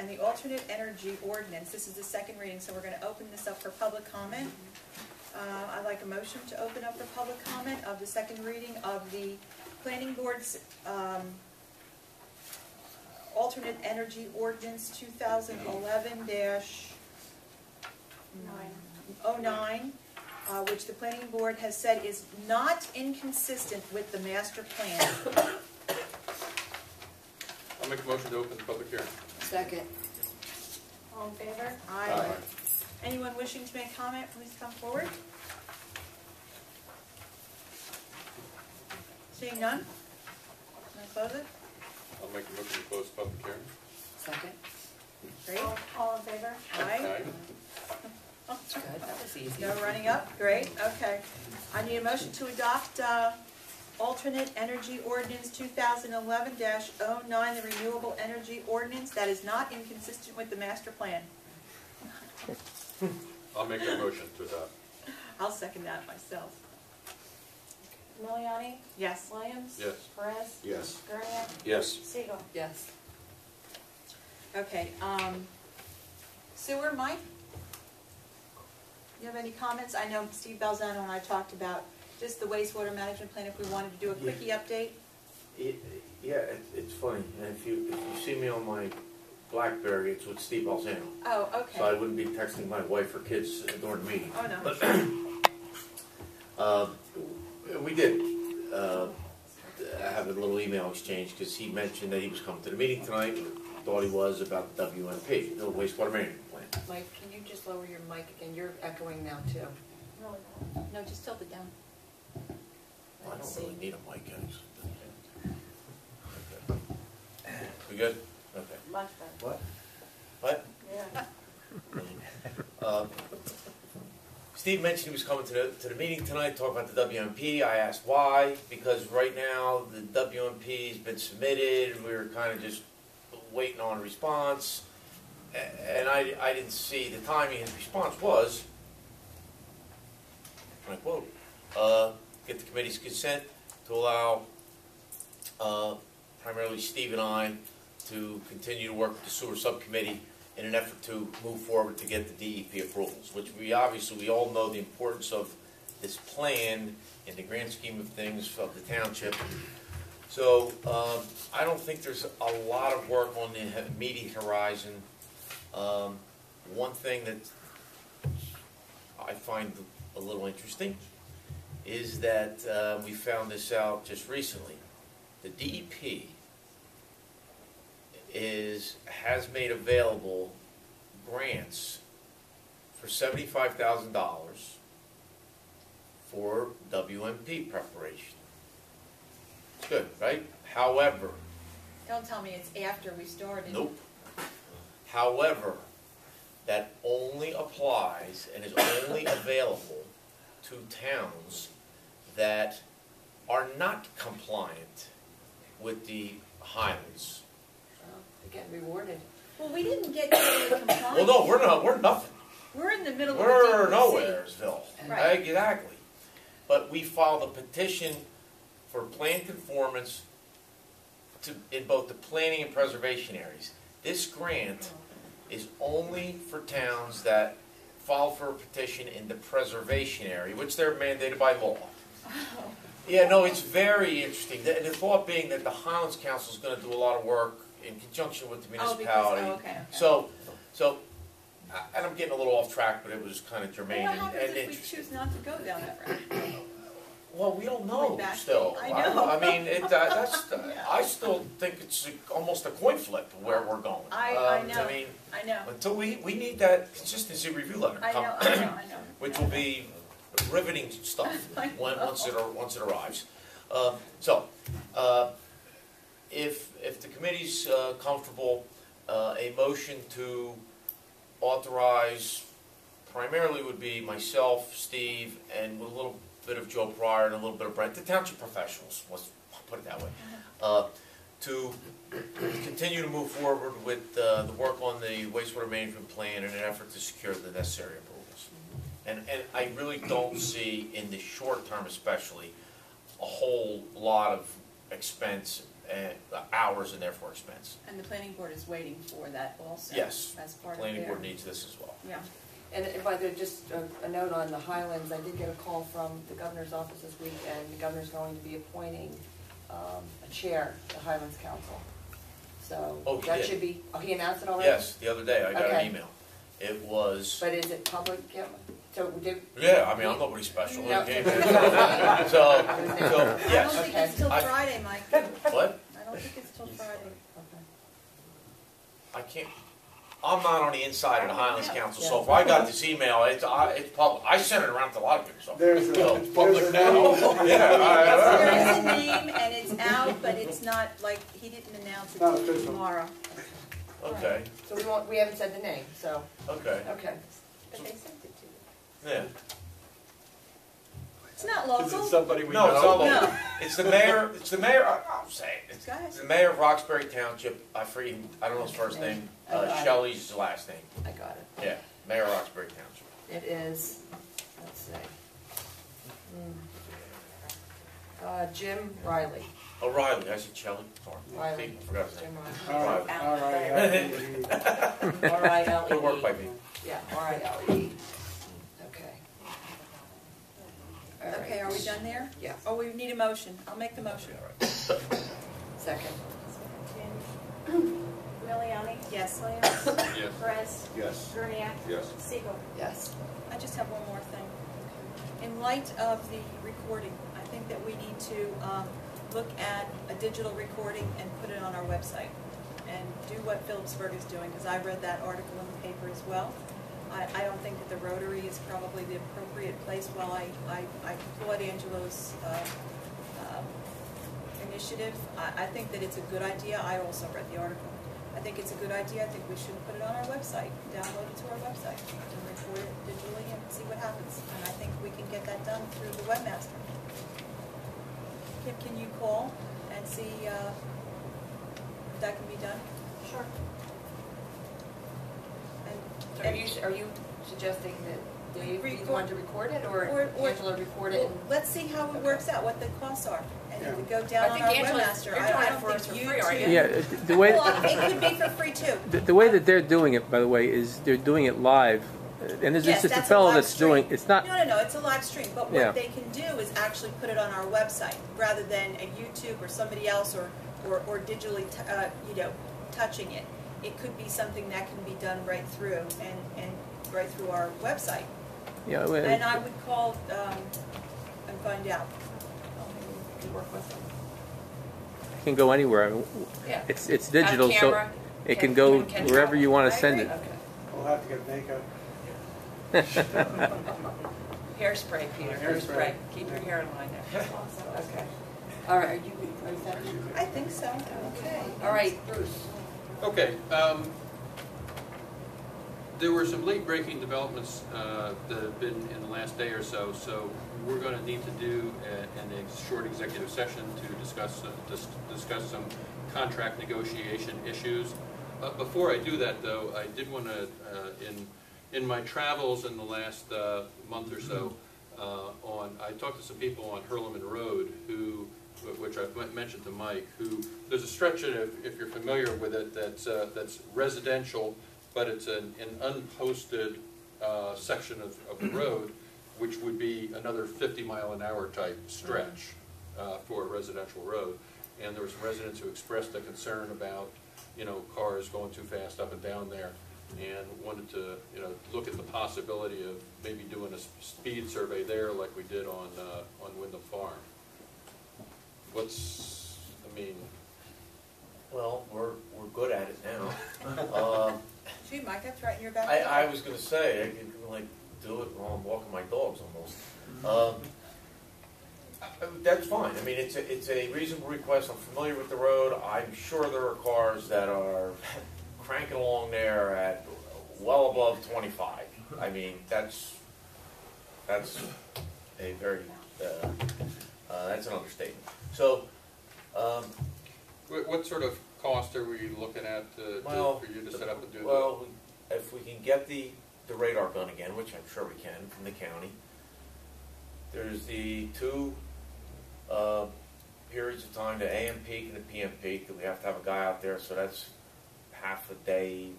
and the alternate energy ordinance. This is the second reading, so we're going to open this up for public comment. I'd like a motion to open up for public comment of the second reading of the Planning Board's alternate energy ordinance 2011-09, which the Planning Board has said is not inconsistent with the master plan. I'll make a motion to open the public hearing. Second. All in favor? Aye. Anyone wishing to make comment, please come forward. Seeing none? Can I close it? I'll make a motion to close the public hearing. Second. Great. All in favor? Aye. That's good. That was easy. No running up? Great. Okay. I need a motion to adopt alternate energy ordinance 2011-09, the renewable energy ordinance that is not inconsistent with the master plan. I'll make that motion to adopt. I'll second that myself. Miliani? Yes. Williams? Yes. Perez? Yes. Gurneak? Yes. Siegel? Yes. Okay. Sewer, Mike? You have any comments? I know Steve Balzano and I talked about just the wastewater management plan, if we wanted to do a quickie update. Yeah, it's funny. If you see me on my BlackBerry, it's with Steve Balzano. Oh, okay. So I wouldn't be texting my wife or kids during the meeting. Oh, no. But, we did have a little email exchange because he mentioned that he was coming to the meeting tonight, thought he was, about the WMP, the wastewater management plan. Mike, can you just lower your mic again? You're echoing now too. Really? No, just tilt it down. I don't really need a mic, guys. Okay. We good? Okay. Much better. What? What? Yeah. Steve mentioned he was coming to the meeting tonight, talk about the WMP. I asked why, because right now the WMP's been submitted. We were kind of just waiting on a response, and I didn't see the timing. His response was, I'm like, whoa, get the committee's consent to allow primarily Steve and I to continue to work with the sewer subcommittee in an effort to move forward to get the DEP approvals, which we all know the importance of this plan in the grand scheme of things of the township. So I don't think there's a lot of work on the immediate horizon. One thing that I find a little interesting is that we found this out just recently. The DEP has made available grants for $75,000 for WMP preparation. It's good, right? However, Don't tell me it's after we started. nope. However, that only applies and is only available to towns that are not compliant with the Highlands. They get rewarded. Well, we didn't get totally compliant. Well, no, we're nothing. We're in the middle We're of the nowheresville. Right. Exactly. But we filed a petition for plan conformance in both the planning and preservation areas. This grant is only for towns that file for a petition in the preservation area, which they're mandated by law. Yeah, no, it's very interesting. And the thought being that the Highlands Council is going to do a lot of work in conjunction with the municipality. Okay. So, and I'm getting a little off track, but it was kind of germane Well, what and happens if we interesting. choose not to go down that route? Well, we don't know Back still. I know. I mean, I still think it's almost a coin flip where we're going. I know. I mean, I know. until we need that consistency review letter, I know. which will be riveting stuff once it arrives. If the committee's comfortable, a motion to authorize primarily would be myself, Steve, and with a little bit of Joe Pryor and a little bit of Brent, the township professionals, let's put it that way, to continue to move forward with the work on the wastewater management plan in an effort to secure the necessary approvals. And I really don't see, in the short term especially, a whole lot of expense and hours and therefore expense. And the planning board is waiting for that also. Yes, As part of planning their. board needs this as well. Yeah. And by the, just a note on the Highlands, I did get a call from the governor's office this week, and the governor's going to be appointing a chair to the Highlands Council. So Oh, he that did? should be, oh, he announced it already? Yes, the other day I got Okay. an email. It was, But is it public? Yeah. So did, yeah, I mean, I'm nobody special. No. Okay. So, I don't yes. think it's till I- Friday, Mike. What? I don't think it's till Friday. okay. I can't, I'm not on the inside of the Highlands Yeah. Council, so if I got this email, it's public. I sent it around to a lot of people, so. There's a, So, there's public a now. name. There is a name and it's out, but it's not like, he didn't announce it Not till official. tomorrow. Okay, So we haven't said the name, so, okay, okay. But they sent it to you. yeah. It's not Is it local. somebody we No, know? it's not No. local. It's the mayor, I'll say it. Go ahead. It's the mayor of Roxbury Township. I don't know his first name. Shelley's his last name. I got it. Yeah, Mayor of Roxbury Township. It is, let's see. Jim Riley. O'Reilly, I said Shelley. Sorry. Riley. I forgot his name. Jim All Riley. right, all right. R-I-L-E. Good work by me. Yeah, R-I-L-E. Okay. All right. Okay, are we done there? Yeah, Oh, we need a motion. I'll make the motion. second. Miliani. Yes. Williams. Yes. Perez. Yes. Gurneak. Yes. Siegel. Yes. I just have one more thing. In light of the recording, I think that we need to look at a digital recording and put it on our website and do what Phillipsburg is doing, because I read that article in the paper as well. I don't think that the Rotary is probably the appropriate place. While I applaud Angelo's initiative, I think that it's a good idea. I also read the article. I think it's a good idea. I think we should put it on our website, download it to our website, and record it digitally and see what happens. And I think we can get that done through the webmaster. Kim, can you call and see if that can be done? Sure. So are you suggesting that Dave needs Record- one to record it, or or- Angela record it? Well, let's see how it works out, what the costs are, and if we go I down on think our Angela, webmaster. you're I doing it don't for us think for you free, aren't you? two- Yeah, the way Well, it could be for free too. the way that they're doing it, by the way, is they're doing it live, and there's Yes, just a that's a fellow live that's doing. stream. It's not. No, it's a live stream, but Yeah. what they can do is actually put it on our website, rather than a YouTube or somebody else, or digitally, touching it. It could be something that can be done right through, and right through our website. Yeah, And I would call, and find out. We could work with them. it can go anywhere. Yeah. It's digital, Have so camera, it can go can wherever travel. you want I to send agree. it. Okay. We'll have to get makeup. Hairspray, Peter, Hairspray. hairspray. Keep your hair in line there. Okay. All right, are you finished? I think so. Okay. All right, Bruce. Okay, there were some late-breaking developments that have been in the last day or so, so we're going to need to do a short executive session to discuss some contract negotiation issues. Before I do that, though, I did want to, in my travels in the last month or so, I talked to some people on Hurleman Road which I've mentioned to Mike, there's a stretch, if you're familiar with it, that's residential, but it's an unposted section of the road, which would be another 50-mile-an-hour type stretch for a residential road. And there were some residents who expressed a concern about, cars going too fast up and down there, and wanted to, look at the possibility of maybe doing a speed survey there, like we did on Wyndham Farm. Well, we're good at it now. Gee, Mike, that's right in your back. I was going to say, I can do it while I'm walking my dogs almost. That's fine. I mean, it's a reasonable request. I'm familiar with the road. I'm sure there are cars that are cranking along there at well above 25. I mean, that's a very that's an understatement. So, What sort of cost are we looking at for you to set up and do that? Well, if we can get the radar gun again, which I'm sure we can from the county, there's the two periods of time, the AM peak and the PM peak, and we have to have a guy out there, so that's half a day,